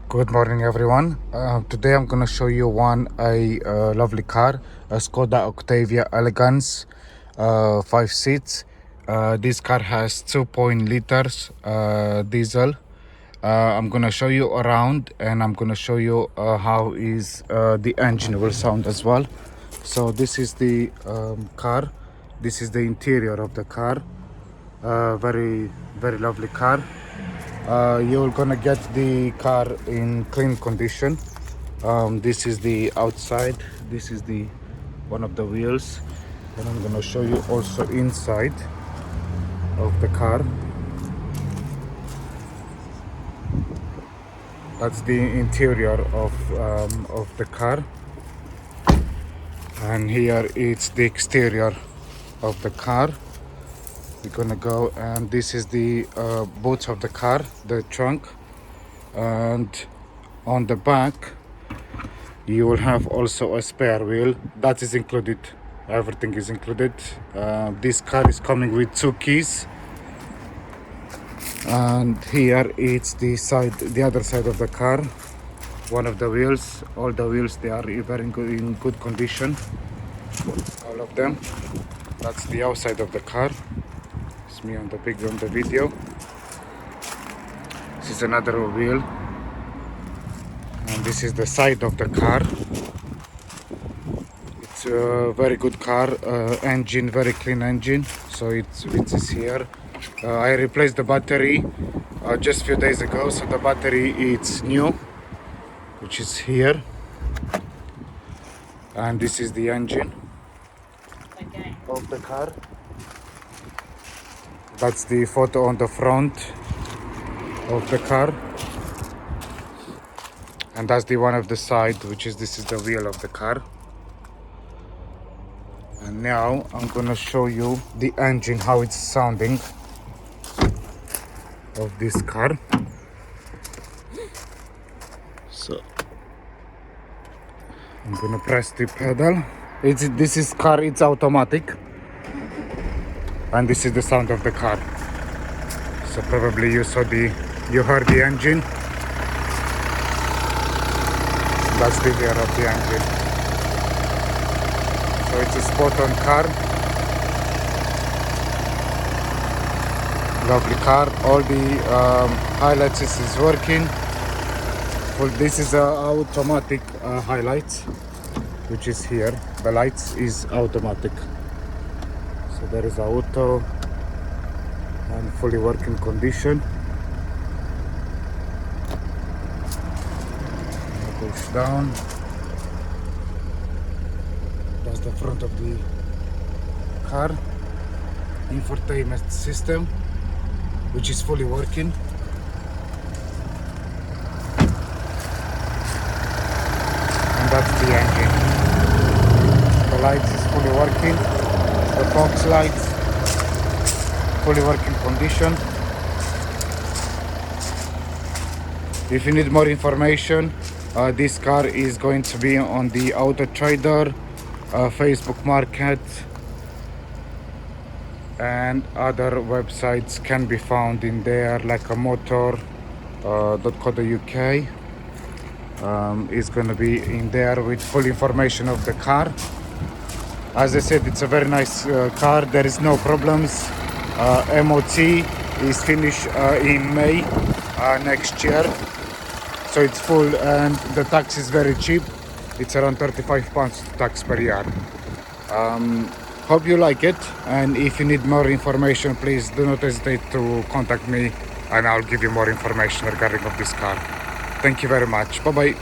Good morning, everyone. Today I'm gonna show you a lovely car, a Skoda Octavia Elegance, 5 seats. This car has 2.0 liters diesel. I'm gonna show you around, and I'm gonna show you how is the engine will sound as well. So this is the car. This is the interior of the car. Very lovely car. You're gonna get the car in clean condition. This is the outside. This is the one of the wheels, and I'm gonna show you also inside of the car. That's the interior of the car, and here it's the exterior of the car. We're gonna go, and this is the boot of the car, the trunk, and on the back you will have also a spare wheel that is included. Everything is included. This car is coming with 2 keys, and here it's the other side of the car. One of the wheels, all the wheels, they are in good condition, all of them. That's the outside of the car. It's me on the video. This is another wheel, and this is the side of the car. It's a very good car, engine, very clean engine. So it is here. I replaced the battery just a few days ago, so the battery it's new, which is here. And this is the engine of the car. That's the photo on the front of the car, and that's the one of the side, this is the wheel of the car. And now I'm gonna show you the engine, how it's sounding of this car. So I'm gonna press the pedal. This car, it's automatic, and this is the sound of the car. So probably you heard the engine. That's the gear of the engine. So it's a spot-on car. Lovely car. All the highlights is working. Well, this is automatic highlights, which is here. The lights is automatic. So there is auto and fully working condition. Push down. That's the front of the car. Infotainment system, which is fully working. And that's the engine. The lights is fully working. The fog lights, fully working condition. If you need more information, this car is going to be on the Auto Trader, Facebook Market, and other websites can be found in there, like a motor.co.uk. Is going to be in there with full information of the car. As I said, it's a very nice car. There is no problems. MOT is finished in May next year. So it's full, and the tax is very cheap. It's around £35 tax per year. Hope you like it, and if you need more information, please do not hesitate to contact me, and I'll give you more information regarding of this car. Thank you very much. Bye bye.